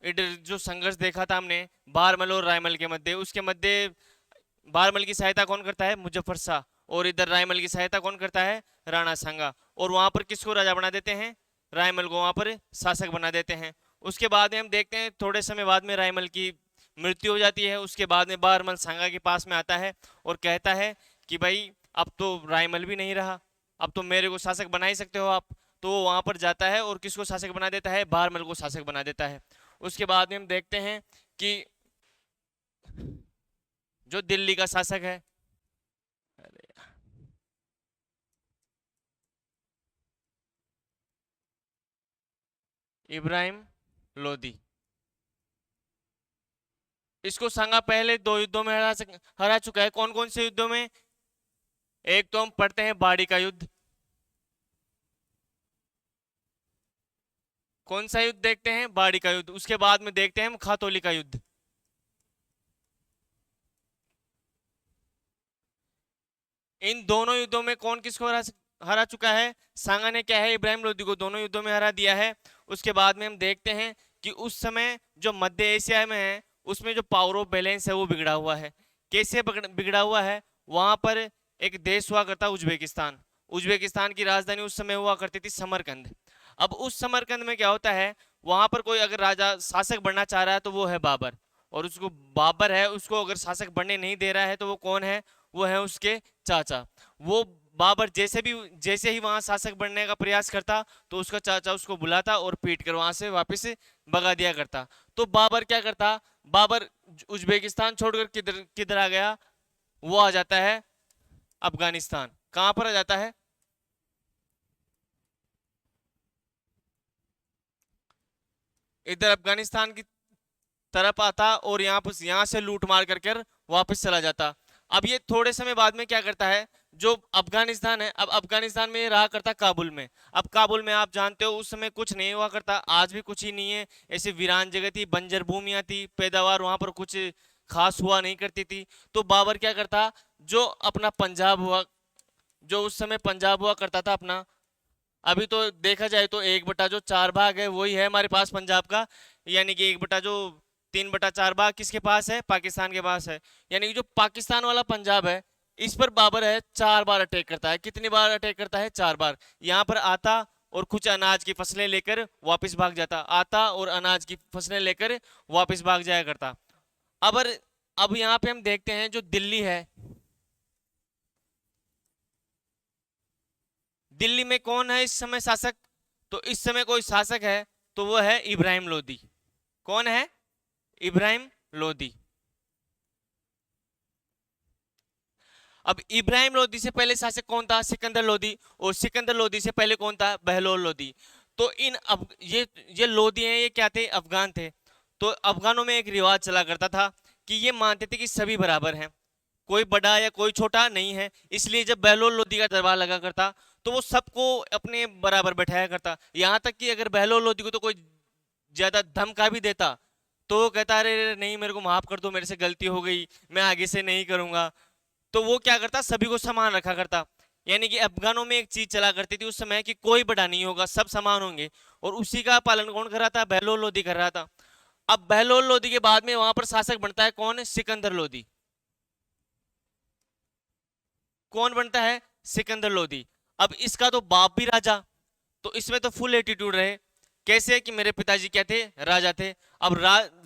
इधर जो संघर्ष देखा था हमने बारमल और रायमल के मध्य, उसके मध्य बारमल की सहायता कौन करता है? मुजफ्फर शाह। और इधर रायमल की सहायता कौन करता है? राणा सांगा। और वहां पर किसको राजा बना देते हैं? रायमल को वहां पर शासक बना देते हैं। उसके बाद में हम देखते हैं थोड़े समय बाद में रायमल की मृत्यु हो जाती है। उसके बाद में बारमल सांगा के पास में आता है और कहता है कि भाई अब तो रायमल भी नहीं रहा, अब तो मेरे को शासक बना ही सकते हो आप। तो वो वहां पर जाता है और किसको शासक बना देता है? बारमल को शासक बना देता है। उसके बाद में हम देखते हैं कि जो दिल्ली का शासक है, अरे इब्राहिम लोदी, इसको संगा पहले 2 युद्धों में हरा चुका है। कौन कौन से युद्धों में? एक तो हम पढ़ते हैं बाड़ी का युद्ध। कौन सा युद्ध देखते हैं? बाड़ी का युद्ध। उसके बाद में देखते हैं हम खातौली का युद्ध। इन दोनों युद्धों में कौन किसको हरा चुका है? सांगा ने क्या है, इब्राहिम लोदी को दोनों युद्धों में हरा दिया है। उसके बाद में हम देखते हैं कि उस समय जो मध्य एशिया में है उसमें जो पावर ऑफ बैलेंस है वो बिगड़ा हुआ है। कैसे बिगड़ा हुआ है? वहां पर एक देश हुआ करता उज्बेकिस्तान। उज्बेकिस्तान की राजधानी उस समय हुआ करती थी समरकंद। अब उस समरकंद में क्या होता है, वहां पर कोई अगर राजा शासक बनना चाह रहा है तो वो है बाबर। और उसको बाबर है, उसको अगर शासक बनने नहीं दे रहा है तो वो कौन है? वो है उसके चाचा। वो बाबर जैसे ही वहां शासक बनने का प्रयास करता तो उसका चाचा उसको बुलाता और पीट कर वहां से वापस भगा दिया करता। तो बाबर क्या करता? बाबर उज्बेकिस्तान छोड़कर किधर किधर आ गया? वो आ जाता है अफगानिस्तान। कहां पर आ जाता है? इधर अफगानिस्तान की तरफ आता और यहाँ से लूट मार कर कर वापस चला जाता। अब ये थोड़े समय बाद में क्या करता है, जो अफगानिस्तान है, अब अफगानिस्तान में ये रहा करता काबुल में। अब काबुल में आप जानते हो उस समय कुछ नहीं हुआ करता, आज भी कुछ ही नहीं है। ऐसी वीरान जगह थी, बंजर भूमियां थी, पैदावार वहां पर कुछ खास हुआ नहीं करती थी। तो बाबर क्या करता, जो अपना पंजाब हुआ, जो उस समय पंजाब हुआ करता था अपना, अभी तो देखा जाए तो 1/4 भाग है वही है हमारे पास पंजाब का। यानी कि 3/4 भाग किसके पास है? पाकिस्तान के पास है। यानी कि जो पाकिस्तान वाला पंजाब है इस पर बाबर है 4 बार अटैक करता है। कितनी बार अटैक करता है? 4 बार। यहाँ पर आता और कुछ अनाज की फसलें लेकर वापस भाग जाता, आता और अनाज की फसलें लेकर वापस भाग जाया करता। अब अब यहाँ पे हम देखते हैं जो दिल्ली है, दिल्ली में कौन है इस समय शासक? तो इस समय कोई शासक है तो वो है इब्राहिम लोदी। कौन है? इब्राहिम लोदी। अब इब्राहिम लोदी से पहले शासक कौन था? सिकंदर लोदी। और सिकंदर लोदी से पहले कौन था? बहलोल लोदी। तो ये लोदी हैं, ये क्या थे? अफगान थे। तो अफगानों में एक रिवाज चला करता था कि ये मानते थे कि सभी बराबर हैं, कोई बड़ा या कोई छोटा नहीं है। इसलिए जब बहलोल लोदी का दरबार लगा करता तो वो सबको अपने बराबर बैठाया करता। यहां तक कि अगर बहलोल लोदी को तो कोई ज्यादा धमका भी देता तो वो कहता अरे अरे नहीं, मेरे को माफ कर दो, मेरे से गलती हो गई, मैं आगे से नहीं करूंगा। तो वो क्या करता? सभी को समान रखा करता। यानी कि अफगानों में एक चीज चला करती थी उस समय कि कोई बड़ा नहीं होगा, सब समान होंगे। और उसी का पालन कौन कर रहा था? बहलोल लोदी कर रहा था। अब बहलोल लोदी के बाद में वहां पर शासक बनता है कौन? सिकंदर लोदी। कौन बनता है? सिकंदर लोदी। अब इसका तो बाप भी राजा, तो इसमें तो फुल एटीट्यूड रहे। कैसे कि मेरे पिताजी क्या थे? राजा थे। अब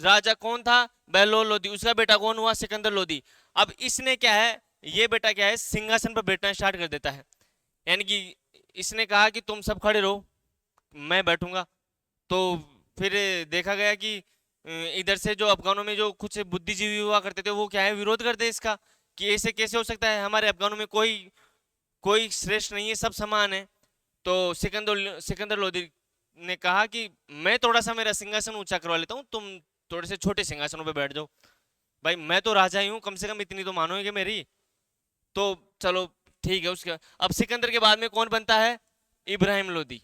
राजा कौन था? बहलोल लोदी। उसका बेटा कौन हुआ? सिकंदर लोदी। अब इसने क्या है, ये बेटा क्या है, सिंहासन पर बैठना स्टार्ट कर देता है। यानी कि इसने कहा कि तुम सब खड़े रहो, मैं बैठूंगा। तो फिर देखा गया कि इधर से जो अफगानों में जो कुछ बुद्धिजीवी हुआ करते थे वो क्या है, विरोध करते इसका कि ऐसे कैसे हो सकता है, हमारे अफगानों में कोई कोई श्रेष्ठ नहीं है, सब समान है। तो सिकंदर सिकंदर लोदी ने कहा कि मैं थोड़ा सा मेरा सिंहासन ऊंचा करवा लेता हूँ, तुम थोड़े से छोटे सिंहासनों पे बैठ जाओ। भाई मैं तो राजा ही हूँ, कम से कम इतनी तो मानोगे मेरी। तो चलो ठीक है। उसका अब सिकंदर के बाद में कौन बनता है? इब्राहिम लोदी।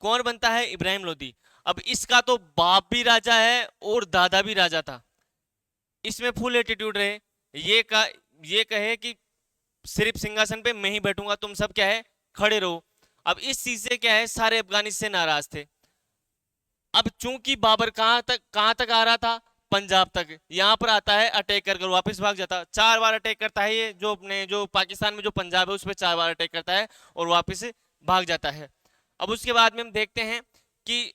कौन बनता है? इब्राहिम लोदी। अब इसका तो बाप भी राजा है और दादा भी राजा था। इसमें फुल एटीट्यूड रहे। ये कहे कि सिर्फ सिंहासन पे मैं ही बैठूंगा, तुम सब क्या है, खड़े रहो। अब इस चीज से क्या है, सारे अफगानिस्तान से नाराज थे। अब चूंकि बाबर कहां तक आ रहा था, पंजाब तक, यहां पर आता है अटैक कर कर वापस भाग जाता। 4 बार अटैक करता है ये, जो अपने जो पाकिस्तान में जो पंजाब है उस पर 4 बार अटैक करता है और वापस भाग जाता है। अब उसके बाद में हम देखते हैं कि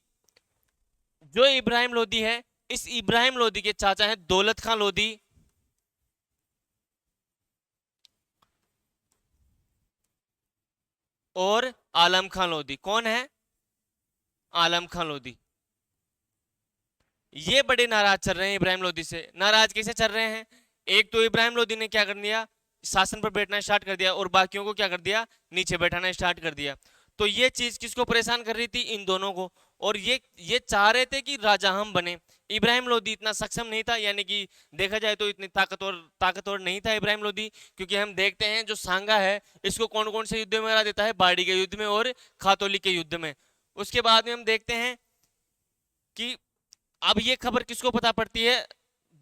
जो इब्राहिम लोदी है, इस इब्राहिम लोदी के चाचा हैं दौलत खां लोदी और आलम खां लोदी। कौन है? आलम खां लोदी। ये बड़े नाराज चल रहे हैं इब्राहिम लोदी से। नाराज कैसे चल रहे हैं? एक तो इब्राहिम लोदी ने क्या कर दिया, शासन पर बैठना स्टार्ट कर दिया और बाकियों को क्या कर दिया, नीचे बैठाना स्टार्ट कर दिया। तो ये चीज किसको परेशान कर रही थी? इन दोनों को। और ये चाह रहे थे कि राजा हम बने। इब्राहिम लोदी इतना सक्षम नहीं था, यानी कि देखा जाए तो इतनी ताकतवर नहीं था इब्राहिम लोदी, क्योंकि हम देखते हैं जो सांगा है इसको कौन कौन से युद्ध में हरा देता है, बाड़ी के युद्ध में और खातौली के युद्ध में। उसके बाद में हम देखते हैं कि अब ये खबर किसको पता पड़ती है,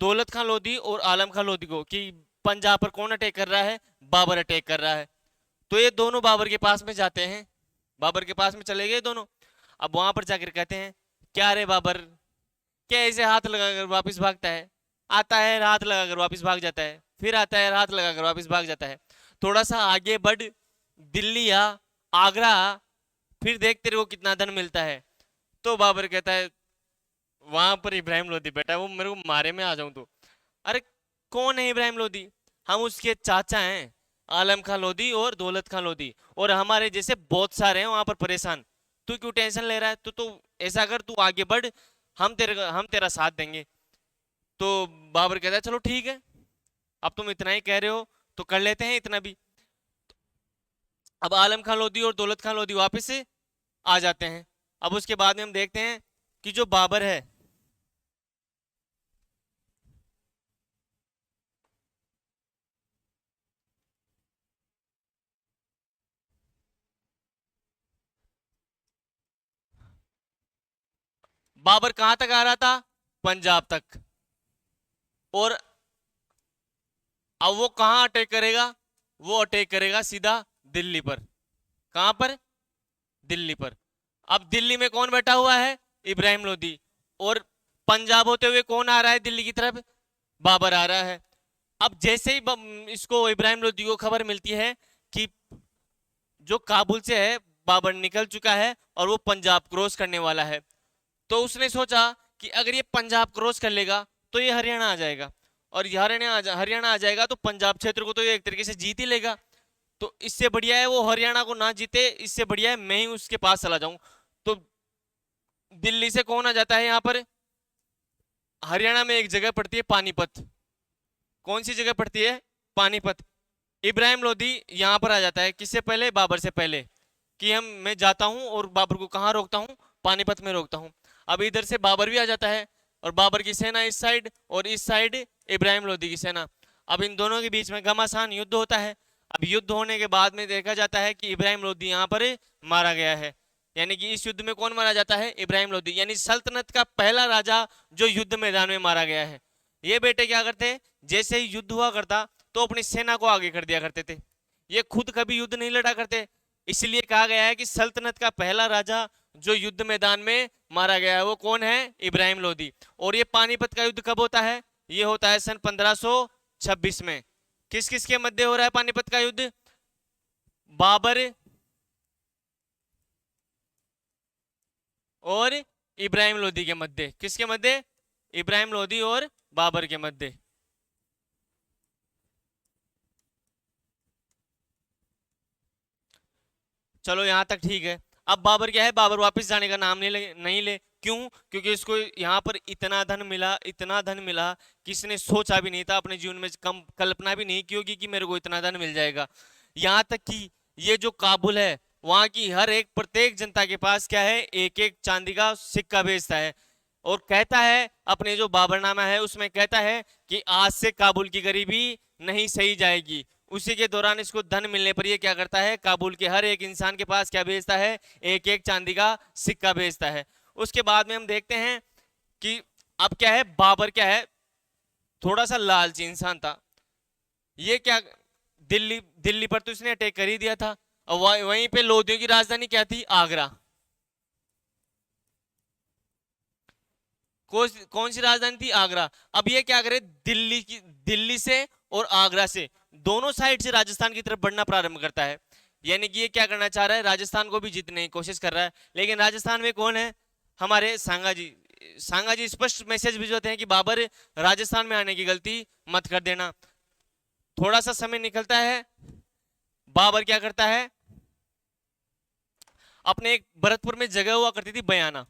दौलत खां लोधी और आलम खां लोधी को, कि पंजाब पर कौन अटैक कर रहा है, बाबर अटैक कर रहा है। तो ये दोनों बाबर के पास में जाते हैं, बाबर के पास में चले गए दोनों। अब वहां पर जाकर कहते हैं, क्या रे बाबर, क्या ऐसे हाथ लगाकर वापस भागता है? आता है हाथ लगाकर वापस भाग जाता है, फिर आता है हाथ लगाकर वापस भाग जाता है। थोड़ा सा आगे बढ़, दिल्ली आ, आगरा आ, फिर देख तेरे को कितना धन मिलता है। तो बाबर कहता है, वहां पर इब्राहिम लोदी बैठा है, वो मेरे को मारे में आ जाऊं तो। अरे कौन है इब्राहिम लोदी? हम उसके चाचा हैं, आलम खां लोदी और दौलत खां लोदी, और हमारे जैसे बहुत सारे हैं वहां पर परेशान। तू क्यों टेंशन ले रहा है? तो ऐसा कर, तू आगे बढ़, हम तेरा साथ देंगे। तो बाबर कहता है, चलो ठीक है, अब तुम इतना ही कह रहे हो तो कर लेते हैं इतना भी। अब आलम खां लोदी और दौलत खां लोदी वापस से आ जाते हैं। अब उसके बाद में हम देखते हैं कि जो बाबर है, बाबर कहां तक आ रहा था, पंजाब तक। और अब वो कहां अटैक करेगा, वो अटैक करेगा सीधा दिल्ली पर। कहां पर? दिल्ली पर। अब दिल्ली में कौन बैठा हुआ है, इब्राहिम लोदी। और पंजाब होते हुए कौन आ रहा है दिल्ली की तरफ, बाबर आ रहा है। अब जैसे ही इसको इब्राहिम लोदी को खबर मिलती है कि जो काबुल से है बाबर निकल चुका है और वो पंजाब क्रॉस करने वाला है, तो उसने सोचा कि अगर ये पंजाब क्रॉस कर लेगा तो ये हरियाणा आ जाएगा, और ये हरियाणा आ जाएगा तो पंजाब क्षेत्र को तो ये एक तरीके से जीत ही लेगा। तो इससे बढ़िया है वो हरियाणा को ना जीते, इससे बढ़िया है मैं ही उसके पास चला जाऊं। तो दिल्ली से कौन आ जाता है यहाँ पर, हरियाणा में एक जगह पड़ती है पानीपत। कौन सी जगह पड़ती है, पानीपत। इब्राहिम लोदी यहाँ पर आ जाता है, किससे पहले, बाबर से पहले, कि मैं जाता हूँ और बाबर को कहाँ रोकता हूँ, पानीपत में रोकता हूँ। अब इधर से बाबर भी आ जाता है, और बाबर की सेना इस साइड और इस साइड इब्राहिम लोदी की सेना। अब इन दोनों के बीच में घमासान युद्ध होता है। अब युद्ध होने के बाद में देखा जाता है कि इब्राहिम लोदी यहाँ पर मारा गया है। यानी कि इस युद्ध में कौन मारा जाता है, इब्राहिम लोदी, यानी सल्तनत का पहला राजा जो युद्ध मैदान में मारा गया है। ये बेटे क्या करते, जैसे ही युद्ध हुआ करता तो अपनी सेना को आगे कर दिया करते थे, ये खुद कभी युद्ध नहीं लड़ा करते। इसलिए कहा गया है कि सल्तनत का पहला राजा जो युद्ध मैदान में मारा गया है वो कौन है, इब्राहिम लोदी। और ये पानीपत का युद्ध कब होता है, ये होता है सन 1526 में। किस किस के मध्य हो रहा है पानीपत का युद्ध, बाबर और इब्राहिम लोदी के मध्य। किसके मध्य, इब्राहिम लोदी और बाबर के मध्य। चलो यहां तक ठीक है। अब बाबर क्या है, बाबर वापस जाने का नाम नहीं ले। क्यों? क्योंकि इसको यहाँ पर इतना धन मिला, इतना धन मिला, किसी ने सोचा भी नहीं था, अपने जीवन में कम कल्पना भी नहीं की होगी कि मेरे को इतना धन मिल जाएगा। यहाँ तक कि ये जो काबुल है, वहां की हर एक प्रत्येक जनता के पास क्या है, एक एक चांदी का सिक्का भेजता है। और कहता है, अपने जो बाबरनामा है उसमें कहता है कि आज से काबुल की गरीबी नहीं सही जाएगी। उसी के दौरान इसको धन मिलने पर ये क्या करता है, काबुल के हर एक इंसान के पास क्या भेजता है, एक एक चांदी का सिक्का भेजता है। उसके बाद में हम देखते हैं कि अब क्या है, बाबर क्या है, थोड़ा सा लालची इंसान था। ये क्या, दिल्ली दिल्ली पर तो इसने अटैक कर ही दिया था, और वहीं पे लोधियों की राजधानी क्या थी, आगरा। कौन सी राजधानी थी? आगरा। अब ये क्या करे, दिल्ली से और आगरा से दोनों साइड से राजस्थान की तरफ बढ़ना प्रारंभ करता है। यानी कि ये क्या करना चाह रहा है, राजस्थान को भी जीतने की कोशिश कर रहा है। लेकिन राजस्थान में कौन है? हमारे सांगा जी। सांगा जी स्पष्ट मैसेज भिजवाते हैं कि बाबर, राजस्थान में आने की गलती मत कर देना। थोड़ा सा समय निकलता है, बाबर क्या करता है, अपने एक भरतपुर में जगह हुआ करती थी बयाना,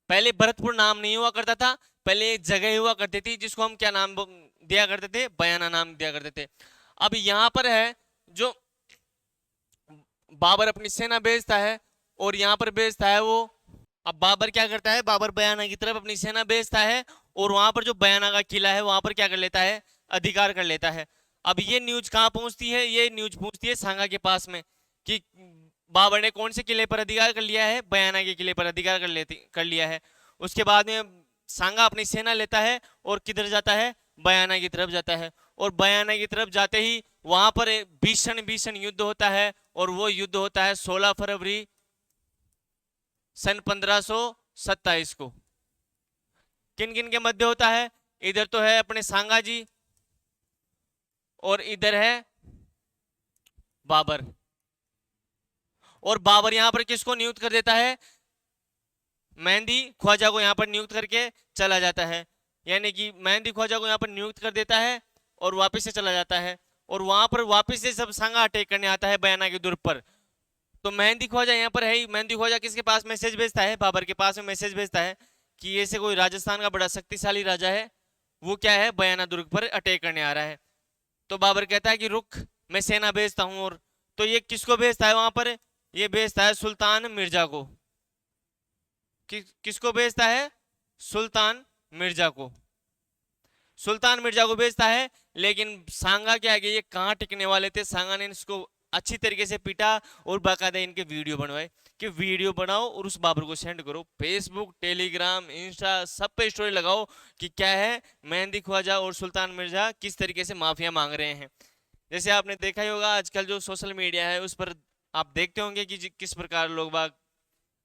पहले भरतपुर नाम नहीं हुआ करता था, पहले एक जगह हुआ करती थी जिसको हम क्या नाम दिया करते थे? बयाना नाम दिया करते थे। अब यहां पर है जो बाबर अपनी सेना भेजता है और यहां पर भेजता है वो, अब बाबर क्या करता है, बाबर बयाना की तरफ अपनी सेना भेजता है और वहां पर जो बयाना का किला है वहां पर क्या कर लेता है, अधिकार कर लेता है। अब ये न्यूज कहां पहुंचती है? ये न्यूज पहुंचती है सांगा के पास में कि बाबर ने कौन से किले पर अधिकार कर लिया है? बयाना के किले पर अधिकार कर लिया है। उसके बाद में सांगा अपनी सेना लेता है और किधर जाता है? बयाना की तरफ जाता है। और बयाना की तरफ जाते ही वहां पर भीषण भीषण युद्ध होता है और वो युद्ध होता है 16 फरवरी सन 1527 को। किन किन के मध्य होता है? इधर तो है अपने सांगा जी और इधर है बाबर। और बाबर यहां पर किसको नियुक्त कर देता है? मेहंदी ख्वाजा को यहां पर नियुक्त करके चला जाता है। यानी कि मेहंदी ख्वाजा को यहां पर नियुक्त कर देता है और वापस से चला जाता है। और वहां पर वापस से सब सांगा अटैक करने आता है बयाना के दुर्ग पर। तो मेहंदी ख्वाजा यहाँ पर है ही। मेहंदी ख्वाजा किसके पास मैसेज भेजता है? बाबर के पास में मैसेज भेजता है कि ऐसे कोई राजस्थान का बड़ा शक्तिशाली राजा है, वो क्या है, बयाना दुर्ग पर अटैक करने आ रहा है। तो बाबर कहता है कि रुक, मैं सेना भेजता हूं। और तो ये किसको भेजता है वहां पर? ये भेजता है सुल्तान मिर्जा को। किसको भेजता है? सुल्तान मिर्जा को। सुल्तान मिर्जा को भेजता है। लेकिन सांगा क्या है कि ये कहाँ टिकने वाले थे, सांगा ने इसको अच्छी तरीके से पीटा और बाकायदा इनके वीडियो बनवाए कि वीडियो बनाओ और उस बाबर को सेंड करो, फेसबुक, टेलीग्राम, इंस्टा सब पे स्टोरी लगाओ कि क्या है, मेहंदी ख्वाजा और सुल्तान मिर्जा किस तरीके से माफिया मांग रहे हैं। जैसे आपने देखा ही होगा आजकल जो सोशल मीडिया है उस पर आप देखते होंगे कि किस प्रकार लोग बाग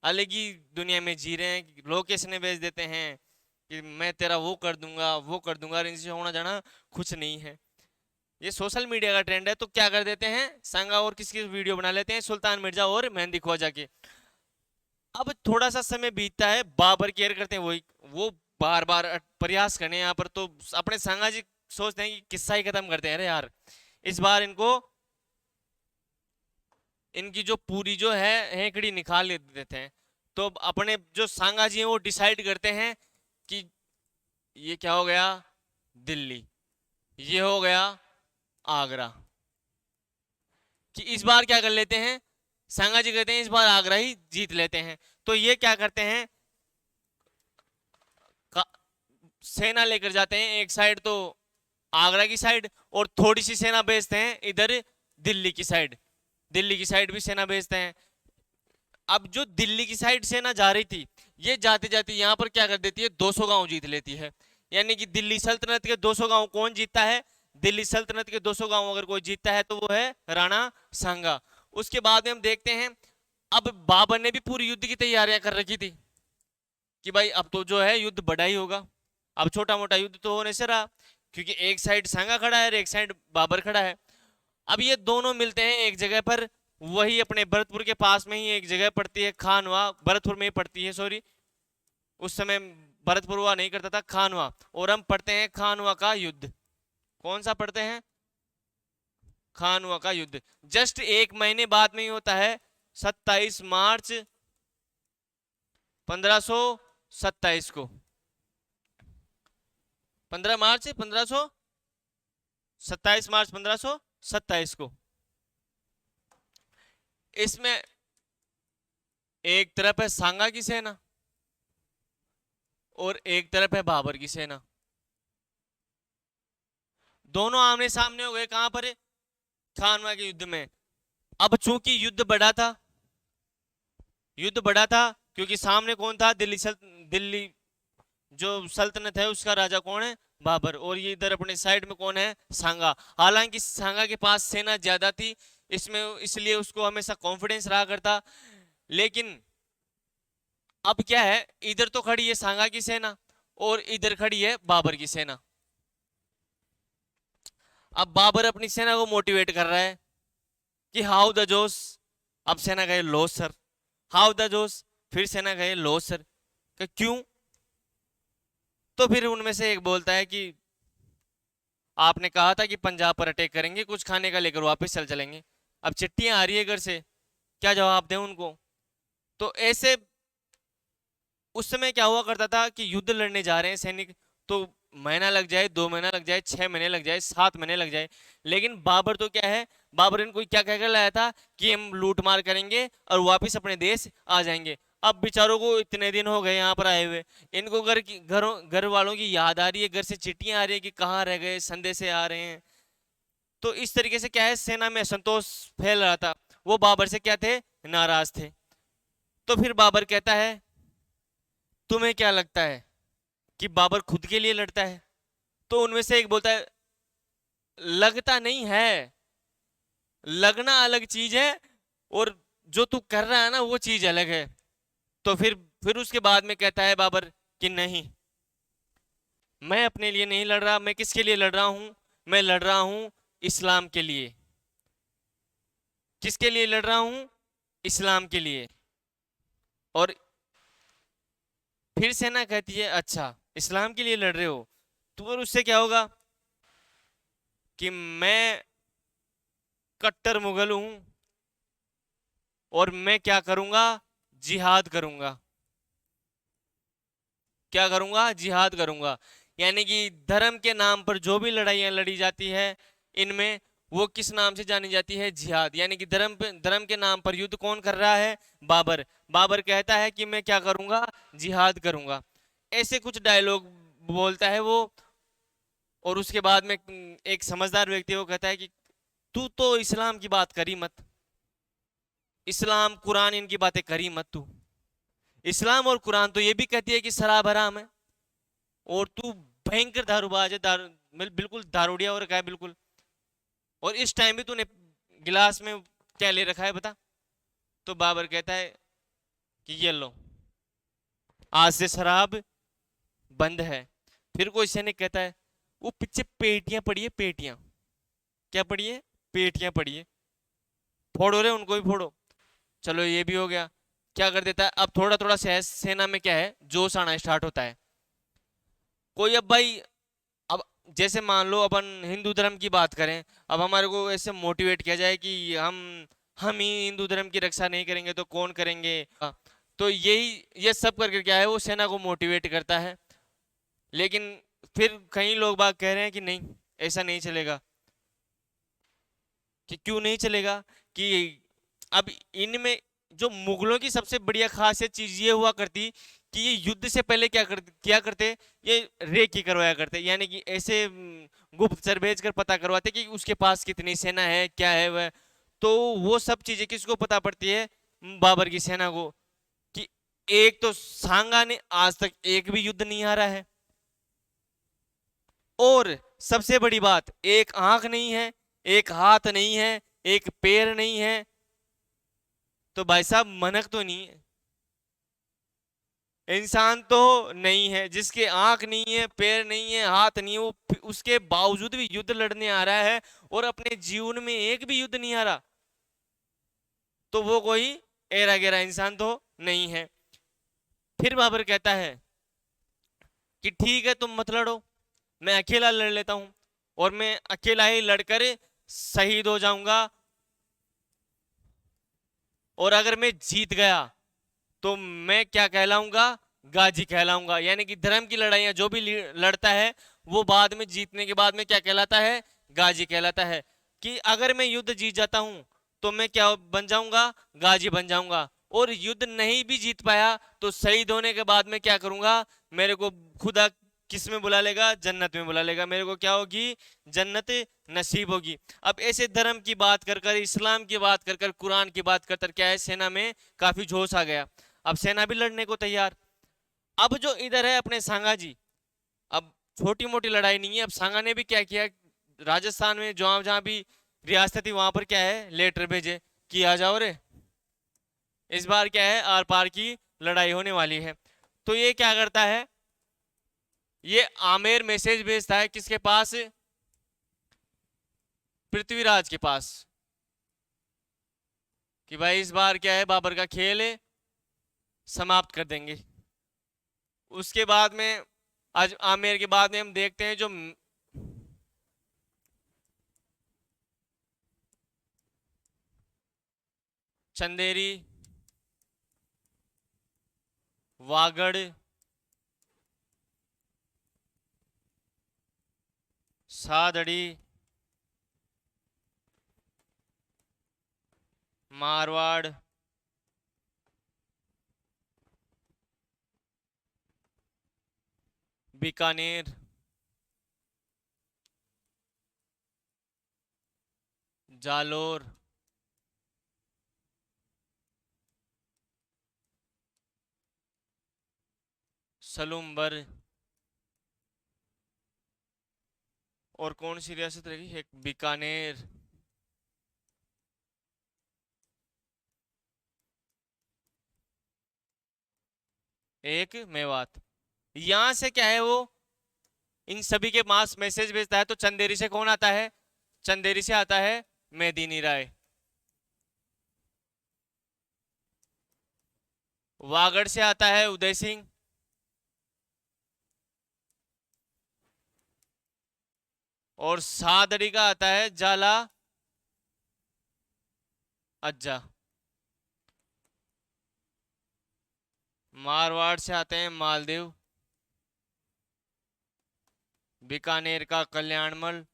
अलग ही दुनिया में जी रहे हैं। लोकेशन भेज देते हैं कि मैं तेरा वो कर दूंगा, वो कर दूंगा, और इनसे होना जाना कुछ नहीं है। ये सोशल मीडिया का ट्रेंड है। तो क्या कर देते हैं, सांगा और किसकी वीडियो बना लेते हैं? सुल्तान मिर्जा और मेहंदी ख्वाजा के। अब थोड़ा सा समय बीतता है, बाबर केयर करते हैं वही, वो बार बार प्रयास करने यहाँ पर। तो अपने सांगा जी सोचते हैं कि किस्सा ही खत्म करते हैं, अरे यार इस बार इनको, इनकी जो पूरी जो है हेकड़ी निकाल देते हैं। तो अपने जो सांगा जी हैं वो डिसाइड करते हैं कि ये क्या हो गया, दिल्ली, ये हो गया आगरा, कि इस बार क्या कर लेते हैं, सांगा जी कहते हैं इस बार आगरा ही जीत लेते हैं। तो ये क्या करते हैं, सेना लेकर जाते हैं एक साइड तो आगरा की साइड, और थोड़ी सी सेना भेजते हैं इधर दिल्ली की साइड, दिल्ली की साइड भी सेना भेजते हैं। अब जो दिल्ली की साइड सेना जा रही थी, ये जाते जाते यहाँ पर क्या कर देती है, 200 गांव जीत लेती है। यानी कि दिल्ली सल्तनत के 200 गांव कौन जीतता है? दिल्ली सल्तनत के 200 गांव अगर कोई जीतता है तो वो है राणा सांगा। उसके बाद में हम देखते हैं, अब बाबर ने भी पूरी युद्ध की तैयारियां कर रखी थी कि भाई अब तो जो है युद्ध बड़ा ही होगा। अब छोटा मोटा युद्ध तो होने से रहा, क्योंकि एक साइड सांगा खड़ा है और एक साइड बाबर खड़ा है। अब ये दोनों मिलते हैं एक जगह पर, वही अपने भरतपुर के पास में ही एक जगह पड़ती है, खानवा, भरतपुर में ही पड़ती है, सॉरी उस समय भरतपुर हुआ नहीं करता था, खानवा। और हम पढ़ते हैं खानवा का युद्ध। कौन सा पढ़ते हैं? खानवा का युद्ध। जस्ट एक महीने बाद में ही होता है, 27 मार्च 1527 को, 15 मार्च 27 मार्च 1527 को। इसमें एक तरफ है सांगा की सेना और एक तरफ है बाबर की सेना, दोनों आमने सामने हो गए। कहां पर? खानवा के युद्ध में। अब चूंकि युद्ध बड़ा था क्योंकि सामने कौन था, दिल्ली जो सल्तनत है उसका राजा कौन है, बाबर, और ये इधर अपने साइड में कौन है, सांगा। हालांकि सांगा के पास सेना ज्यादा थी, इसमें इसलिए उसको हमेशा कॉन्फिडेंस रहा करता लेकिन अब क्या है, इधर तो खड़ी है सांगा की सेना और इधर खड़ी है बाबर की सेना। अब बाबर अपनी सेना को मोटिवेट कर रहा है कि हाउ द जोश। अब सेना कहे लो सर। हाउ द जोश, फिर सेना कहे लो सर। क्यों? तो फिर उनमें से एक बोलता है कि आपने कहा था कि पंजाब पर अटैक करेंगे, कुछ खाने का लेकर वापस चल चलेंगे, अब चिट्ठियां आ रही है घर से, क्या जवाब दें उनको? तो ऐसे उस समय क्या हुआ करता था कि युद्ध लड़ने जा रहे हैं सैनिक, तो महीना लग जाए, 2 महीना लग जाए, 6 महीने लग जाए, 7 महीने लग जाए, लेकिन बाबर तो क्या है, बाबर इनको क्या कहकर लाया था कि हम लूट मार करेंगे और वापस अपने देश आ जाएंगे। अब बेचारों को इतने दिन हो गए यहाँ पर आए हुए, इनको घर वालों की याद आ रही है, घर से चिट्ठियां आ रही है कि कहाँ रह गए, संदेशे आ रहे हैं। तो इस तरीके से क्या है, सेना में असंतोष फैल रहा था। वो बाबर से क्या थे, नाराज थे। तो फिर बाबर कहता है, तुम्हें क्या लगता है कि बाबर खुद के लिए लड़ता है? तो उनमें से एक बोलता है, लगता नहीं है, लगना अलग चीज है और जो तू कर रहा है ना वो चीज अलग है। तो फिर उसके बाद में कहता है बाबर कि नहीं, मैं अपने लिए नहीं लड़ रहा, मैं किसके लिए लड़ रहा हूं? मैं लड़ रहा हूं इस्लाम के लिए। किसके लिए लड़ रहा हूं? इस्लाम के लिए। और फिर सेना कहती है, अच्छा इस्लाम के लिए लड़ रहे हो, तो फिर उससे क्या होगा कि मैं कट्टर मुगल हूं और मैं क्या करूंगा, जिहाद करूंगा। क्या करूंगा? जिहाद करूंगा। यानी कि धर्म के नाम पर जो भी लड़ाइयां लड़ी जाती है इनमें, वो किस नाम से जानी जाती है? जिहाद। यानी कि धर्म के नाम पर युद्ध कौन कर रहा है? बाबर। बाबर कहता है कि मैं क्या करूंगा, जिहाद करूंगा। ऐसे कुछ डायलॉग बोलता है वो। और उसके बाद में एक समझदार व्यक्ति वो कहता है कि तू तो इस्लाम की बात करी मत, इस्लाम कुरान इनकी बातें करी मत तू। इस्लाम और कुरान तो ये भी कहती है कि शराब हराम है, और तू भयंकर दारूबाज है, बिल्कुल दारूडिया हो रखा है बिल्कुल। और इस टाइम भी तूने गिलास में क्या ले रखा है बता? तो बाबर कहता है कि ये लो, आज से शराब बंद है। फिर कोई सैनिक कहता है, वो पीछे पेटियां पड़ी है, पेटियां। क्या पड़ी है? पेटियां पड़ी है, फोड़ो रे उनको भी फोड़ो। चलो ये भी हो गया। क्या कर देता है, अब थोड़ा थोड़ा सेना में क्या है, जोश आना स्टार्ट होता है। कोई अब भाई, अब जैसे मान लो अपन हिंदू धर्म की बात करें, अब हमारे को ऐसे मोटिवेट किया जाए कि हम ही हिंदू धर्म की रक्षा नहीं करेंगे तो कौन करेंगे? तो ये सब करके क्या है, वो सेना को मोटिवेट करता है। लेकिन फिर कई लोग बात कह रहे हैं कि नहीं, ऐसा नहीं चलेगा। कि क्यों नहीं चलेगा? कि अब इनमें जो मुगलों की सबसे बढ़िया खासियत चीज ये हुआ करती कि ये युद्ध से पहले क्या करते, ये रेकी करवाया करते। यानी कि ऐसे गुप्तचर भेजकर पता करवाते कि उसके पास कितनी सेना है, क्या है वह। तो वो सब चीजें किसको पता पड़ती है? बाबर की सेना को। कि एक तो सांगा ने आज तक एक भी युद्ध नहीं हारा है, और सबसे बड़ी बात, एक आंख नहीं है, एक हाथ नहीं है, एक पैर नहीं है। तो भाई साहब मनक तो नहीं है, इंसान तो नहीं है। जिसके आंख नहीं है, पैर नहीं है, हाथ नहीं है, वो उसके बावजूद भी युद्ध लड़ने आ रहा है और अपने जीवन में एक भी युद्ध नहीं हारा, तो वो कोई एरा गेरा इंसान तो नहीं है। फिर बाबर कहता है कि ठीक है तुम मत लड़ो, मैं अकेला लड़ लेता हूं, और मैं अकेला ही लड़कर शहीद हो जाऊंगा। और अगर मैं जीत गया तो मैं क्या कहलाऊंगा? गाजी कहलाऊंगा। यानी कि धर्म की लड़ाइयां जो भी लड़ता है वो बाद में जीतने के बाद में क्या कहलाता है? गाजी कहलाता है। कि अगर मैं युद्ध जीत जाता हूं तो मैं क्या बन जाऊंगा? गाजी बन जाऊंगा। और युद्ध नहीं भी जीत पाया तो शहीद होने के बाद में क्या करूंगा? मेरे को खुदा किस में बुला लेगा? जन्नत में बुला लेगा। मेरे को क्या होगी? जन्नत नसीब होगी। अब ऐसे धर्म की बात कर कर, इस्लाम की बात कर कर, कुरान की बात कर कर क्या है, सेना में काफी जोश आ गया। अब सेना भी लड़ने को तैयार। अब जो इधर है अपने सांगा जी, अब छोटी मोटी लड़ाई नहीं है। अब सांगा ने भी क्या किया, राजस्थान में जहां जहां भी रियासत थी वहां पर क्या है, लेटर भेजे कि आ जाओ रे, इस बार क्या है, आर पार की लड़ाई होने वाली है। तो ये क्या करता है, ये आमेर मैसेज भेजता है किसके पास, पृथ्वीराज के पास, कि भाई इस बार क्या है, बाबर का खेल समाप्त कर देंगे। उसके बाद में, आज आमेर के बाद में हम देखते हैं जो चंदेरी, वागड़, सादड़ी, मारवाड़, बीकानेर, जालोर, सलूम्बर, और कौन सी रियासत रहेगी, एक बीकानेर, एक मेवात। यहां से क्या है, वो इन सभी के पास मैसेज भेजता है। तो चंदेरी से कौन आता है, चंदेरी से आता है मेदिनी राय, वागड़ से आता है उदय सिंह, और सादड़ी का आता है जाला अज्जा। मारवाड़ से आते हैं मालदेव, बीकानेर का कल्याणमल,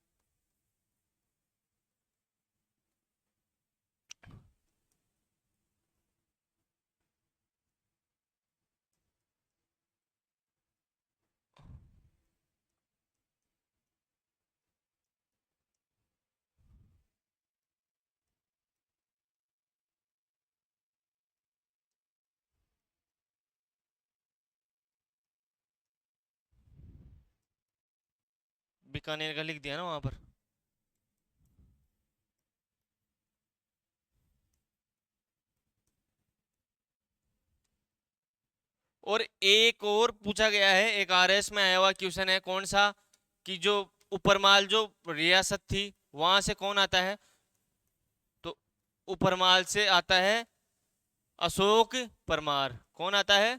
बीकानेर का लिख दिया ना वहां पर। और एक और पूछा गया है, एक आरएस में आया हुआ क्वेश्चन है, कौन सा, कि जो उपरमाल जो रियासत थी वहां से कौन आता है, तो उपरमाल से आता है अशोक परमार। कौन आता है,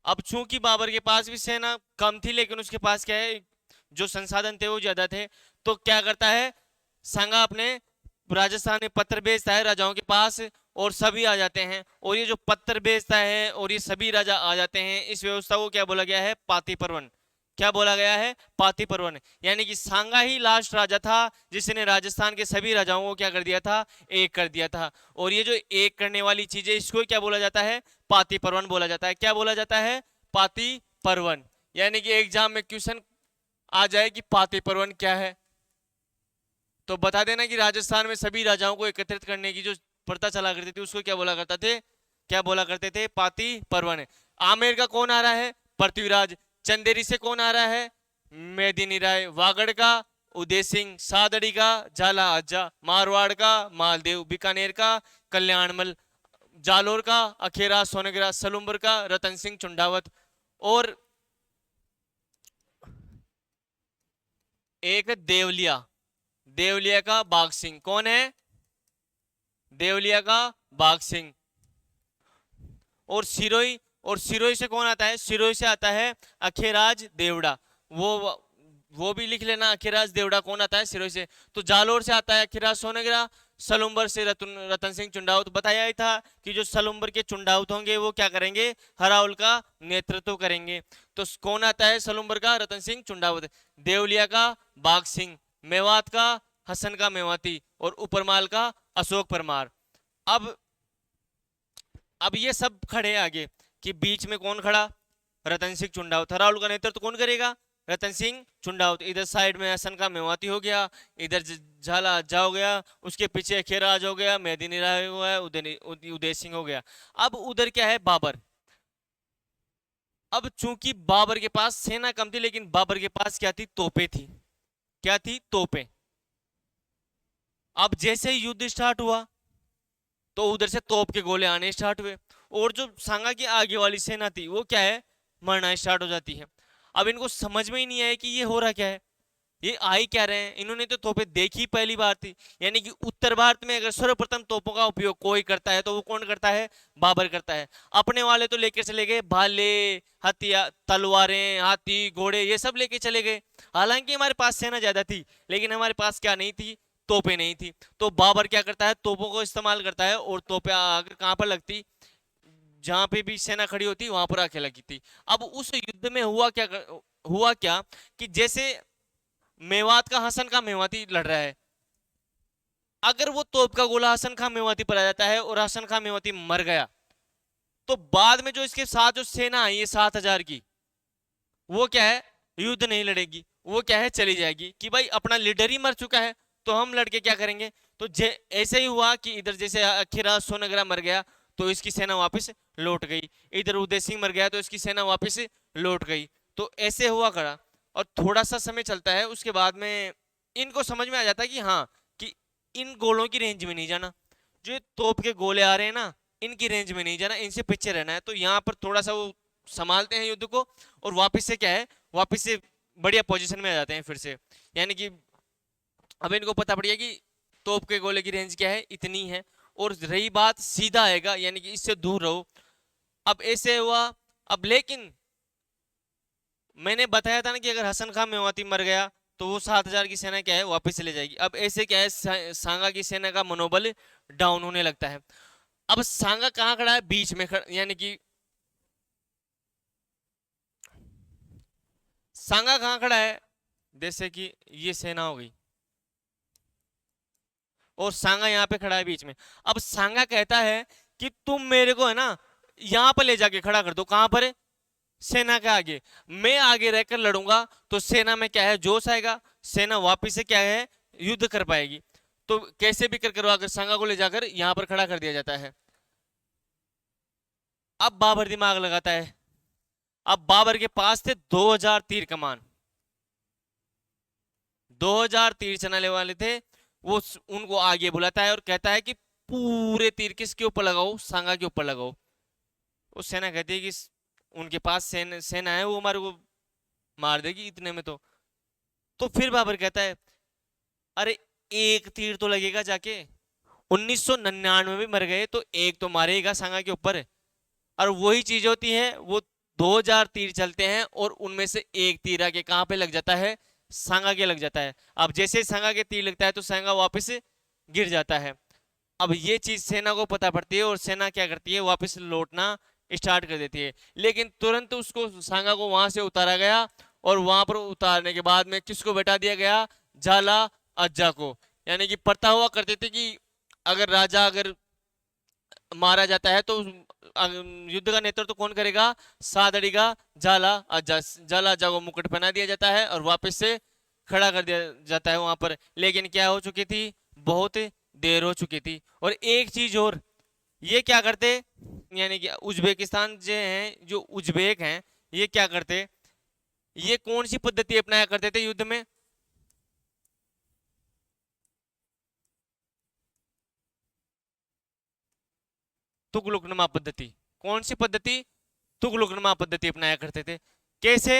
अब चूंकि बाबर के पास भी सेना कम थी, लेकिन उसके पास क्या है, जो संसाधन थे वो ज्यादा थे, तो क्या करता है, संगा अपने राजस्थान में पत्र भेजता है राजाओं के पास, और सभी आ जाते हैं। और ये जो पत्र भेजता है और ये सभी राजा आ जाते हैं, इस व्यवस्था को क्या बोला गया है, पाती पर्वन। क्या बोला गया है, पाती पर्वन। यानी कि सांगा ही लास्ट राजा था जिसने राजस्थान के सभी राजाओं को क्या कर दिया था, एक कर दिया था। और ये जो एक करने वाली चीज है, इसको क्या बोला जाता है, पाती पर्वन बोला जाता है। क्या बोला जाता है, पाती पर्वन। यानी कि एग्जाम में क्वेश्चन आ जाए कि पाती पर्वन क्या है, तो बता देना कि राजस्थान में सभी राजाओं को एकत्रित करने की जो प्रथा चला करती थी, उसको क्या बोला करते थे, क्या बोला करते थे, पाती पर्वन। आमेर का कौन आ रहा है, पृथ्वीराज। चंदेरी से कौन आ रहा है, मेदिनी राय। वागड़ का उदय सिंह, सादड़ी का झाला अज्जा, मारवाड़ का मालदेव, बीकानेर का कल्याणमल, जालोर का अखेरा सोनगरा, सलुम्बर का रतन सिंह चुंडावत, और एक देवलिया, देवलिया का बाघ सिंह। कौन है, देवलिया का बाघ सिंह। और सिरोही, और सिरोही से कौन आता है, सिरोही से आता है अखेराज देवड़ा। वो भी लिख लेना, अखेराज देवड़ा कौन आता है, सिरोही से। तो जालोर से आता है अखेराज सोनगरा, सलुम्बर से रतन सिंह चुंडावत। बताया ही था कि जो सलुम्बर के चुंडावत होंगे वो क्या करेंगे, हराउल का नेतृत्व करेंगे। तो कौन आता है, सलुम्बर का रतन सिंह चुंडावत, देवलिया का बाघ सिंह, मेवात का हसन का मेवाती, और उपरमाल का अशोक परमार। अब ये सब खड़े आगे, कि बीच में कौन खड़ा, रतन सिंह चुंडावत। हराउल का नेतृत्व कौन करेगा, रतन सिंह चुंडावत। इधर साइड में हसन का मेवाती हो गया, इधर झाला अज्जा हो गया, उसके पीछे खेराज हो गया, मेदिनी राय हो गया, उदय सिंह हो गया। अब उधर क्या है, बाबर। अब चूंकि बाबर के पास सेना कम थी, लेकिन बाबर के पास क्या थी, तोपें थी। क्या थी, तोपें। अब जैसे ही युद्ध स्टार्ट हुआ तो उधर से तोप के गोले आने स्टार्ट हुए, और जो सांगा की आगे वाली सेना थी वो क्या है, मरना स्टार्ट हो जाती है। अब इनको समझ में ही नहीं आया कि ये हो रहा क्या है, ये आ ही क्या रहे हैं। इन्होंने तो तोपें देखी पहली बार थी, यानी कि उत्तर भारत में अगर सर्वप्रथम तोपों का उपयोग कोई करता है तो वो कौन करता है, बाबर करता है। अपने वाले तो लेकर चले गए भाले, हथियार, तलवारें, हाथी, घोड़े, ये सब लेके चले गए। हालांकि हमारे पास सेना ज्यादा थी, लेकिन हमारे पास क्या नहीं थी, तोपें नहीं थी। तो बाबर क्या करता है, तोपों को इस्तेमाल करता है, और तोपें आकर कहाँ पर लगती, जहां पे भी सेना खड़ी होती वहां पर आके लगी थी। अब उस युद्ध में हुआ क्या कि जैसे मेवात का हसन खां मेवाती लड़ रहा है, अगर वो तोप का गोला हसन खां मेवाती पर आ जाता है और हसन खां मेवाती मर गया, तो बाद में जो इसके साथ जो सेना आई है 7,000 की, वो क्या है, युद्ध नहीं लड़ेगी, वो क्या है, चली जाएगी कि भाई अपना लीडर ही मर चुका है तो हम लड़के क्या करेंगे। तो ऐसे ही हुआ कि इधर जैसे अखीरा सोनगरा मर गया तो इसकी सेना वापस लौट गई, इधर उदय सिंह मर गया तो इसकी सेना वापस लौट गई। तो ऐसे हुआ करा, और थोड़ा सा समय चलता है, उसके बाद में इनको समझ में आ जाता है कि हाँ, कि इन गोलों की रेंज में नहीं जाना, जो ये तोप के गोले आ रहे हैं ना, इनकी रेंज में नहीं जाना, इनसे पीछे रहना है। तो यहाँ पर थोड़ा सा वो संभालते हैं युद्ध को, और वापस से क्या है, वापस से बढ़िया पोजीशन में आ जाते हैं फिर से। यानी कि अब इनको पता पड़ गया कि तोप के गोले की रेंज क्या है, इतनी है, और रही बात सीधा आएगा, यानी कि इससे दूर रहो। अब ऐसे हुआ। अब लेकिन मैंने बताया था ना कि अगर हसन खां मेवाती मर गया तो वो 7,000 की सेना क्या है, वापस चले जाएगी। अब ऐसे क्या है, सांगा की सेना का मनोबल डाउन होने लगता है। अब सांगा कहाँ खड़ा है, बीच में खड़ा, यानी कि सांगा कहाँ खड़ा है, जैसे कि ये सेना हो गई और सांगा यहाँ पे खड़ा है बीच में। अब सांगा कहता है कि तुम मेरे को है ना यहाँ पर ले जाके खड़ा कर दो, कहां पर है, सेना के आगे। मैं आगे रहकर लड़ूंगा तो सेना में क्या है, जोश आएगा, सेना वापिस से क्या है, युद्ध कर पाएगी। तो कैसे भी कर करो अगर सांगा को ले जाकर यहां पर खड़ा कर दिया जाता है। अब बाबर दिमाग लगाता है। अब बाबर के पास थे 2,000 तीर कमान, 2,000 तीर चलाने वाले थे वो। उनको आगे बुलाता है और कहता है कि पूरे तीर किसके ऊपर लगाओ, सांगा के ऊपर लगाओ। उस सेना कहती है कि उनके पास सेना है, वो हमारे को मार देगी इतने में। तो फिर बाबर कहता है अरे एक तीर तो लगेगा जाके, 1999 में मर गए तो एक तो मारेगा सांगा के ऊपर। और वही चीज होती है, वो 2,000 तीर चलते हैं और उनमें से एक तीर आके कहां पे लग जाता है, सांगा के लग जाता है। अब जैसे सांगा के तीर लगता है तो सांगा वापस गिर जाता है। अब ये चीज सेना को पता पड़ती है और सेना क्या करती है, वापस लौटना स्टार्ट कर देती है। लेकिन तुरंत उसको सांगा को वहां से उतारा गया, और वहां पर उतारने के बाद में किसको बैठा दिया गया, झाला अज्जा को। यानी कि पता हुआ करते थे कि अगर राजा अगर मारा जाता है तो युद्ध का नेतृत्व तो कौन करेगा, सादड़ी का झाला अज्जा। झाला अज्जा को मुकुट पहना दिया जाता है और वापस से खड़ा कर दिया जाता है वहां पर। लेकिन क्या हो चुकी थी, बहुत देर हो चुकी थी। और एक चीज और, ये क्या करते, यानी कि उज्बेकिस्तान जो हैं, जो उज्बेक हैं, ये क्या करते, ये कौन सी पद्धति अपनाया करते थे युद्ध में, तुगलकनुमा पद्धति। कौन सी पद्धति, तुगलकनुमा पद्धति अपनाया करते थे। कैसे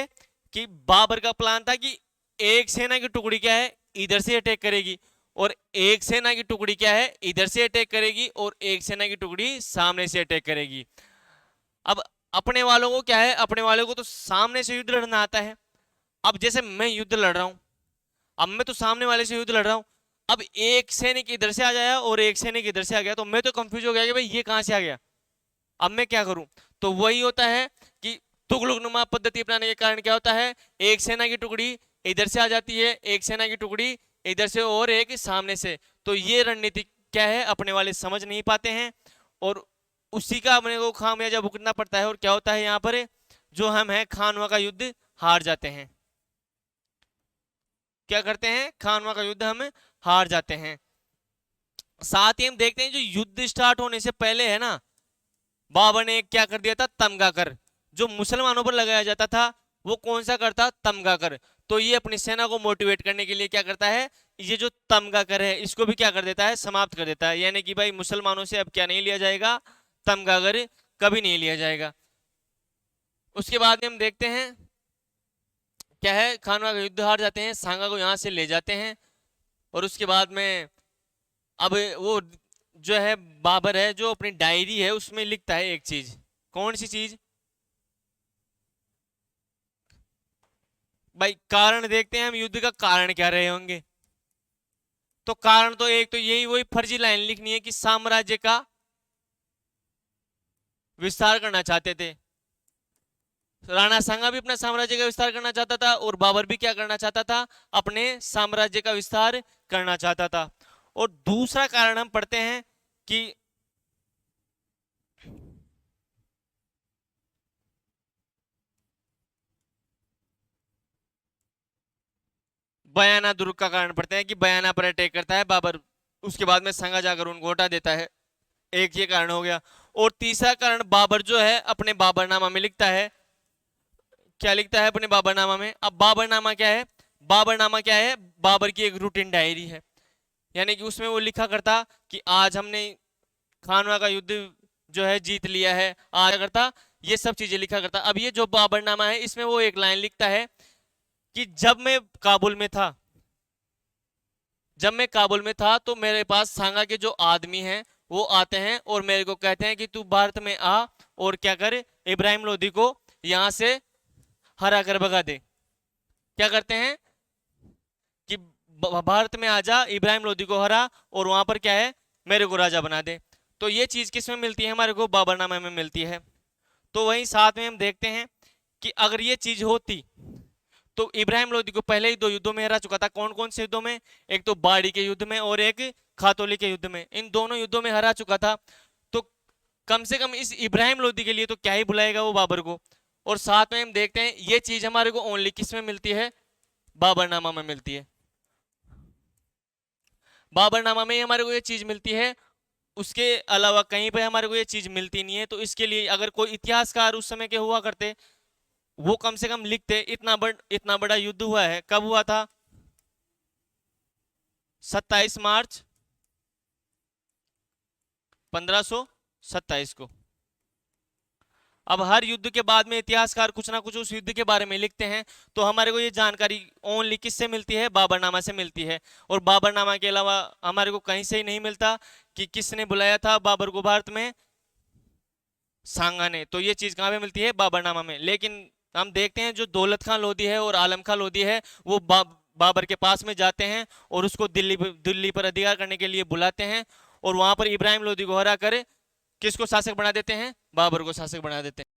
कि बाबर का प्लान था कि एक सेना की टुकड़ी क्या है, इधर से अटैक करेगी, और एक सेना की टुकड़ी क्या है, इधर से अटैक करेगी, और एक सेना की टुकड़ी सामने से अटैक करेगी। अब अपने वालों को क्या है, अपने वालों को तो सामने से युद्ध लड़ना आता है। अब जैसे मैं युद्ध लड़ रहा हूं, अब मैं तो सामने वाले से युद्ध लड़ रहा हूं, अब एक सैनिक इधर से आ जाया और एक सैनिक इधर से आ गया, तो मैं तो कंफ्यूज हो गया कि भाई ये कहां से आ गया, अब मैं क्या करूं। तो वही होता है कि तुगलकनुमा पद्धति अपनाने के कारण क्या होता है, एक सेना की टुकड़ी इधर से आ जाती है, एक सेना की टुकड़ी इधर से, और एक सामने से। तो ये रणनीति क्या है, अपने वाले समझ नहीं पाते हैं, और उसी का अपने को खामियाजा भुगतना पड़ता है। और क्या होता है यहाँ पर, जो हम है खानवा का युद्ध हार जाते हैं। क्या करते हैं, खानवा का युद्ध हम हार जाते हैं। साथ ही हम देखते हैं जो युद्ध स्टार्ट होने से पहले है ना, बाबर ने क्या कर दिया था, तमगा कर, जो मुसलमानों पर लगाया जाता था वो कौन सा कर था, तमगा कर। तो ये अपनी सेना को मोटिवेट करने के लिए क्या करता है, ये जो तमगागर है इसको भी क्या कर देता है, समाप्त कर देता है। यानी कि भाई मुसलमानों से अब क्या नहीं लिया जाएगा, तमगागर कभी नहीं लिया जाएगा। उसके बाद में हम देखते हैं क्या है, खानवा का युद्ध हार जाते हैं, सांगा को यहाँ से ले जाते हैं। और उसके बाद में अब वो जो है बाबर है, जो अपनी डायरी है उसमें लिखता है एक चीज। कौन सी चीज भाई, कारण देखते हैं हम युद्ध का कारण क्या रहे होंगे। तो कारण तो एक तो यही वही फर्जी लाइन लिखनी है कि साम्राज्य का विस्तार करना चाहते थे। राणा सांगा भी अपना साम्राज्य का विस्तार करना चाहता था और बाबर भी क्या करना चाहता था, अपने साम्राज्य का विस्तार करना चाहता था। और दूसरा कारण हम पढ़ते हैं कि बयाना दुर्ग का कारण पढ़ते हैं कि बयाना पर अटैक करता है बाबर, उसके बाद में सांगा जाकर उनको हटा देता है। एक ये कारण हो गया। और तीसरा कारण बाबर जो है अपने बाबरनामा में लिखता है, क्या लिखता है अपने बाबरनामा में। अब बाबरनामा क्या है, बाबरनामा क्या है, बाबर की एक रूटीन डायरी है। यानी कि उसमें वो लिखा करता कि आज हमने खानवा का युद्ध जो है जीत लिया है, आज करता ये सब चीजें लिखा करता। अब ये जो बाबरनामा है इसमें वो एक लाइन लिखता है कि जब मैं काबुल में था, जब मैं काबुल में था तो मेरे पास सांगा के जो आदमी हैं वो आते हैं और मेरे को कहते हैं कि तू भारत में आ और क्या कर, इब्राहिम लोदी को यहां से हरा कर भगा दे। क्या करते हैं कि भारत में आ जा, इब्राहिम लोदी को हरा और वहां पर क्या है, मेरे को राजा बना दे। तो ये चीज किस में मिलती है, हमारे को बाबरनामा में मिलती है। तो वहीं साथ में हम देखते हैं कि अगर ये चीज होती तो इब्राहिम लोदी को पहले ही 2 युद्धों में हरा चुका था। कौन कौन से युद्धों में, एक तो बाड़ी के युद्ध में और एक खातोली के युद्ध में, इन दोनों युद्धों में हरा चुका था। तो कम से कम इस इब्राहिम लोदी के लिए तो क्या ही बुलाएगा वो बाबर को। और साथ में हम देखते हैं ये चीज हमारे को ओनली किस में मिलती है, बाबरनामा में मिलती है। बाबरनामा में ही हमारे को ये चीज मिलती है, उसके अलावा कहीं पे हमारे को ये चीज मिलती नहीं है। तो इसके लिए अगर कोई इतिहासकार उस समय के हुआ करते, वो कम से कम लिखते इतना बड़ा युद्ध हुआ है, कब हुआ था, 27 मार्च 1527 को। अब हर युद्ध के बाद में इतिहासकार कुछ ना कुछ उस युद्ध के बारे में लिखते हैं। तो हमारे को ये जानकारी ओनली किससे मिलती है, बाबरनामा से मिलती है। और बाबरनामा के अलावा हमारे को कहीं से ही नहीं मिलता कि किसने बुलाया था बाबर को भारत में, सांगा ने। तो ये चीज कहां पे मिलती है, बाबरनामा में। लेकिन हम देखते हैं जो दौलत खान लोधी है और आलम खान लोधी है वो बाबर के पास में जाते हैं और उसको दिल्ली पर अधिकार करने के लिए बुलाते हैं। और वहां पर इब्राहिम लोधी को हरा कर किसको शासक बना देते हैं, बाबर को शासक बना देते हैं।